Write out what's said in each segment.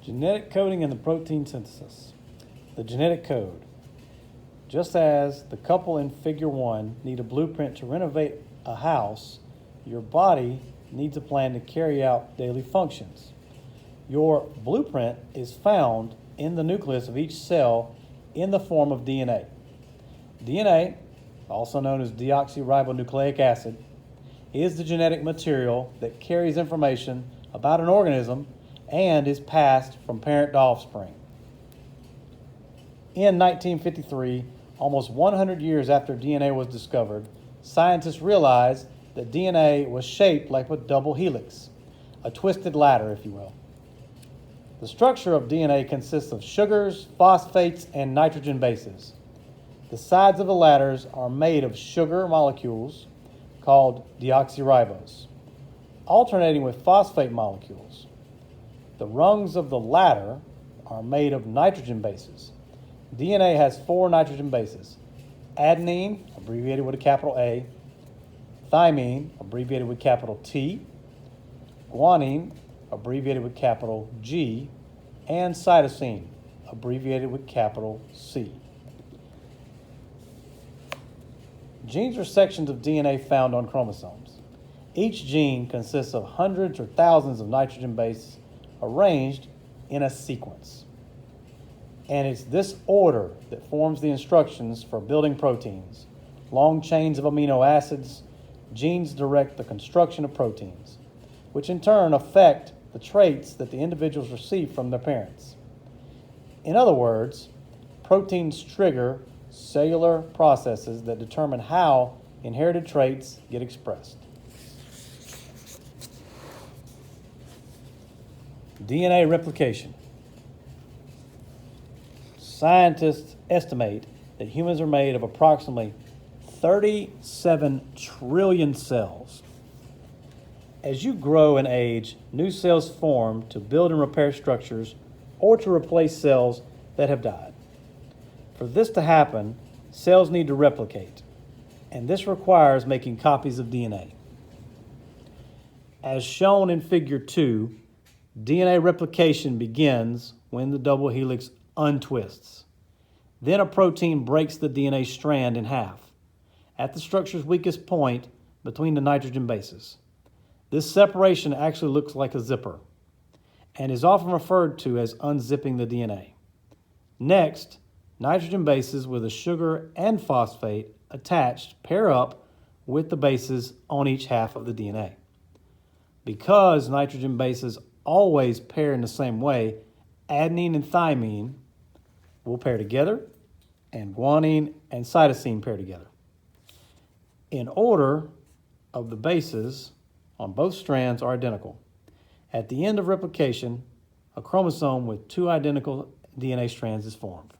Genetic coding and the protein synthesis. The genetic code. Just as the couple in Figure 1 need a blueprint to renovate a house, your body needs a plan to carry out daily functions. Your blueprint is found in the nucleus of each cell in the form of DNA. DNA, also known as deoxyribonucleic acid, is the genetic material that carries information about an organism and is passed from parent to offspring. In 1953, almost 100 years after DNA was discovered, scientists realized that DNA was shaped like a double helix, a twisted ladder, if you will. The structure of DNA consists of sugars, phosphates, and nitrogen bases. The sides of the ladders are made of sugar molecules called deoxyribose, alternating with phosphate molecules. The rungs of the ladder are made of nitrogen bases. DNA has 4 nitrogen bases: adenine, abbreviated with a capital A; thymine, abbreviated with capital T; guanine, abbreviated with capital G; and cytosine, abbreviated with capital C. Genes are sections of DNA found on chromosomes. Each gene consists of hundreds or thousands of nitrogen bases arranged in a sequence. And it's this order that forms the instructions for building proteins. Long chains of amino acids, genes direct the construction of proteins, which in turn affect the traits that the individuals receive from their parents. In other words, proteins trigger cellular processes that determine how inherited traits get expressed. DNA replication. Scientists estimate that humans are made of approximately 37 trillion cells. As you grow and age, new cells form to build and repair structures or to replace cells that have died. For this to happen, cells need to replicate, and this requires making copies of DNA. As shown in Figure 2, DNA replication begins when the double helix untwists. Then a protein breaks the DNA strand in half at the structure's weakest point between the nitrogen bases. This separation actually looks like a zipper and is often referred to as unzipping the DNA. Next, nitrogen bases with a sugar and phosphate attached pair up with the bases on each half of the DNA. Because nitrogen bases always pair in the same way, adenine and thymine will pair together, and guanine and cytosine pair together. In order of the bases on both strands are identical. At the end of replication, a chromosome with 2 identical DNA strands is formed.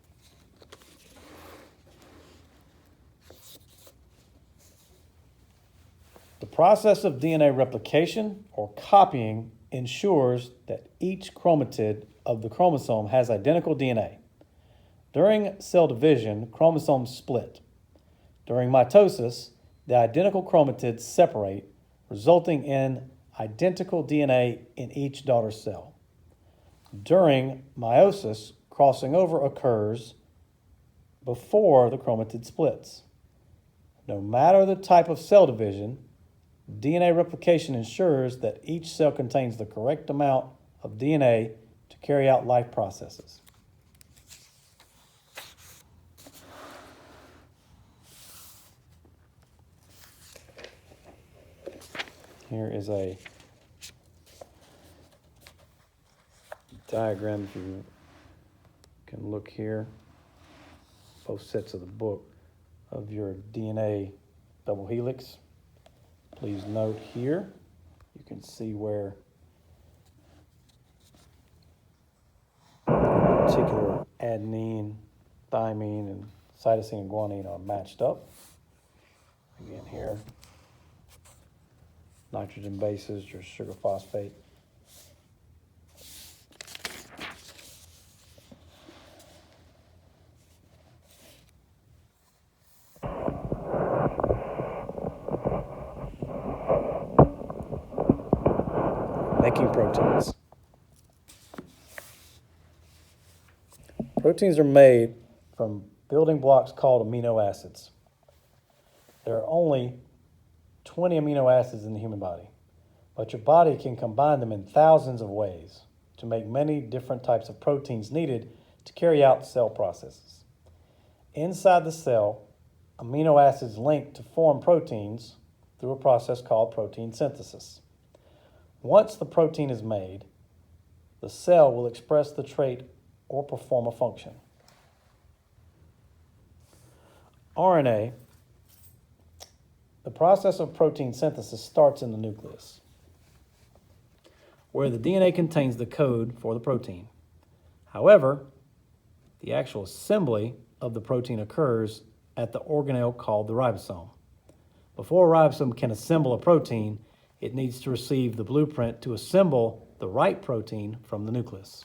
The process of DNA replication or copying ensures that each chromatid of the chromosome has identical DNA. During cell division, chromosomes split. During mitosis, the identical chromatids separate, resulting in identical DNA in each daughter cell. During meiosis, crossing over occurs before the chromatid splits. No matter the type of cell division, DNA replication ensures that each cell contains the correct amount of DNA to carry out life processes. Here is a diagram, if you can look here, both sets of the book, of your DNA double helix. Please note here, you can see where particular adenine, thymine, and cytosine and guanine are matched up. Again here, nitrogen bases, your sugar phosphate. Making proteins. Proteins are made from building blocks called amino acids. There are only 20 amino acids in the human body, but your body can combine them in thousands of ways to make many different types of proteins needed to carry out cell processes. Inside the cell, amino acids link to form proteins through a process called protein synthesis. Once the protein is made, the cell will express the trait or perform a function. RNA, the process of protein synthesis starts in the nucleus, where the DNA contains the code for the protein. However, the actual assembly of the protein occurs at the organelle called the ribosome. Before a ribosome can assemble a protein, it needs to receive the blueprint to assemble the right protein from the nucleus.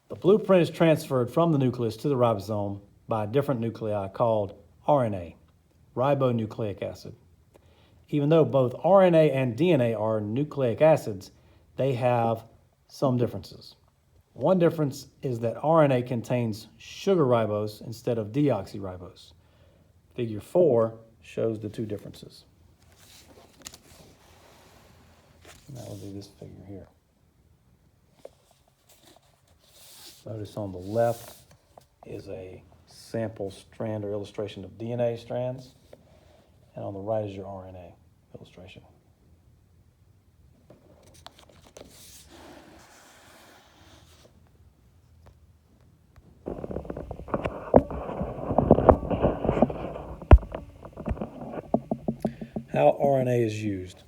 The blueprint is transferred from the nucleus to the ribosome by a different nuclei called RNA, ribonucleic acid. Even though both RNA and DNA are nucleic acids, they have some differences. One difference is that RNA contains sugar ribose instead of deoxyribose. Figure 4 shows the two differences. And that will be this figure here. Notice on the left is a sample strand or illustration of DNA strands, and on the right is your RNA illustration. How RNA is used.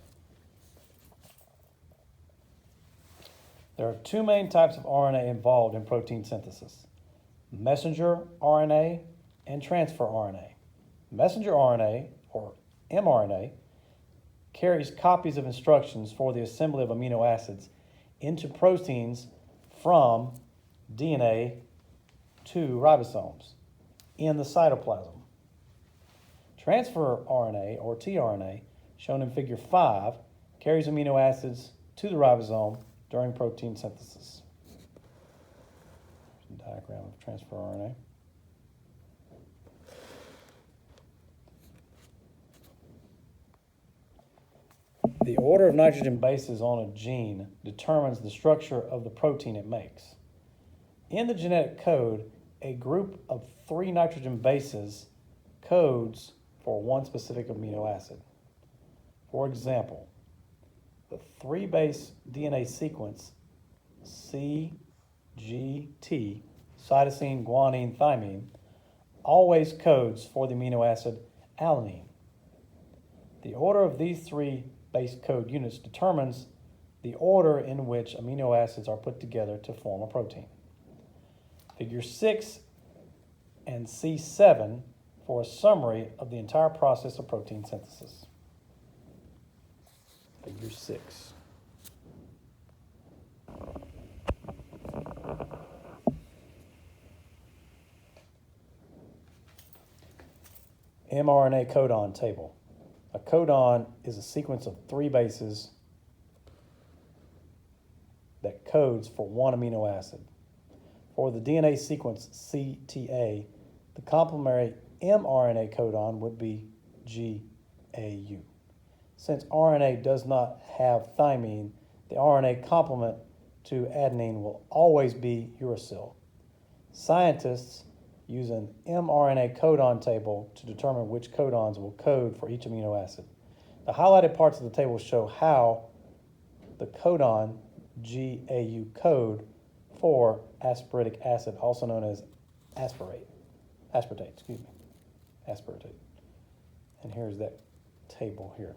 There are two main types of RNA involved in protein synthesis: messenger RNA and transfer RNA. Messenger RNA, or mRNA, carries copies of instructions for the assembly of amino acids into proteins from DNA to ribosomes in the cytoplasm. Transfer RNA, or tRNA, shown in figure 5, carries amino acids to the ribosome during protein synthesis. Here's a diagram of transfer RNA. The order of nitrogen bases on a gene determines the structure of the protein it makes. In the genetic code, a group of 3 nitrogen bases codes for one specific amino acid. For example, the 3-base DNA sequence CGT, cytosine, guanine, thymine, always codes for the amino acid alanine. The order of these 3 base code units determines the order in which amino acids are put together to form a protein. Figure 6 and C7 for a summary of the entire process of protein synthesis. Figure 6. mRNA codon table. A codon is a sequence of 3 bases that codes for one amino acid. For the DNA sequence CTA, the complementary mRNA codon would be GAU. Since RNA does not have thymine, the RNA complement to adenine will always be uracil. Scientists use an mRNA codon table to determine which codons will code for each amino acid. The highlighted parts of the table show how the codon GAU code for aspartic acid, also known as aspartate. And here's that table here.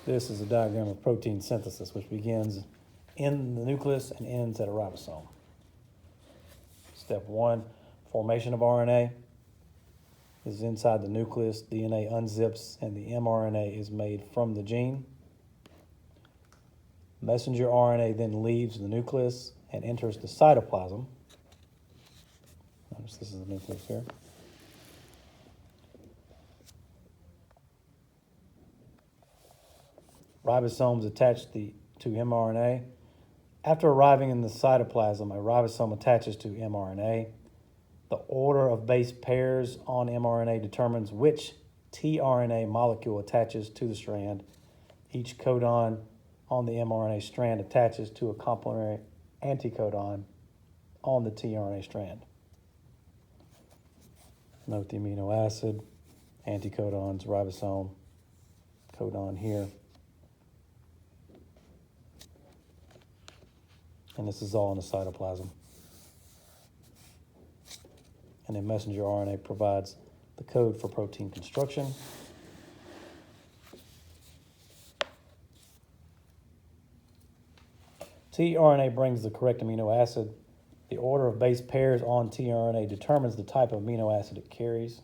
This is a diagram of protein synthesis, which begins in the nucleus and ends at a ribosome. Step 1, formation of RNA. This is inside the nucleus. DNA unzips and the mRNA is made from the gene. Messenger RNA then leaves the nucleus and enters the cytoplasm. Notice this is the nucleus here. Ribosomes attach to mRNA. After arriving in the cytoplasm, a ribosome attaches to mRNA. The order of base pairs on mRNA determines which tRNA molecule attaches to the strand. Each codon on the mRNA strand attaches to a complementary anticodon on the tRNA strand. Note the amino acid, anticodons, ribosome, codon here. And this is all in the cytoplasm. And then messenger RNA provides the code for protein construction. tRNA brings the correct amino acid. The order of base pairs on tRNA determines the type of amino acid it carries.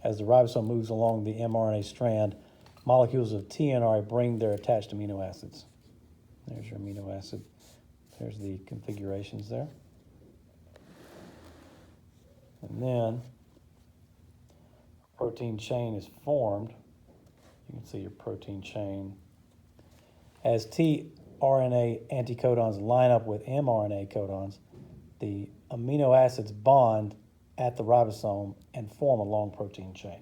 As the ribosome moves along the mRNA strand, molecules of tRNA bring their attached amino acids. There's your amino acid. There's the configurations there. And then a protein chain is formed. You can see your protein chain. As tRNA anticodons line up with mRNA codons, the amino acids bond at the ribosome and form a long protein chain.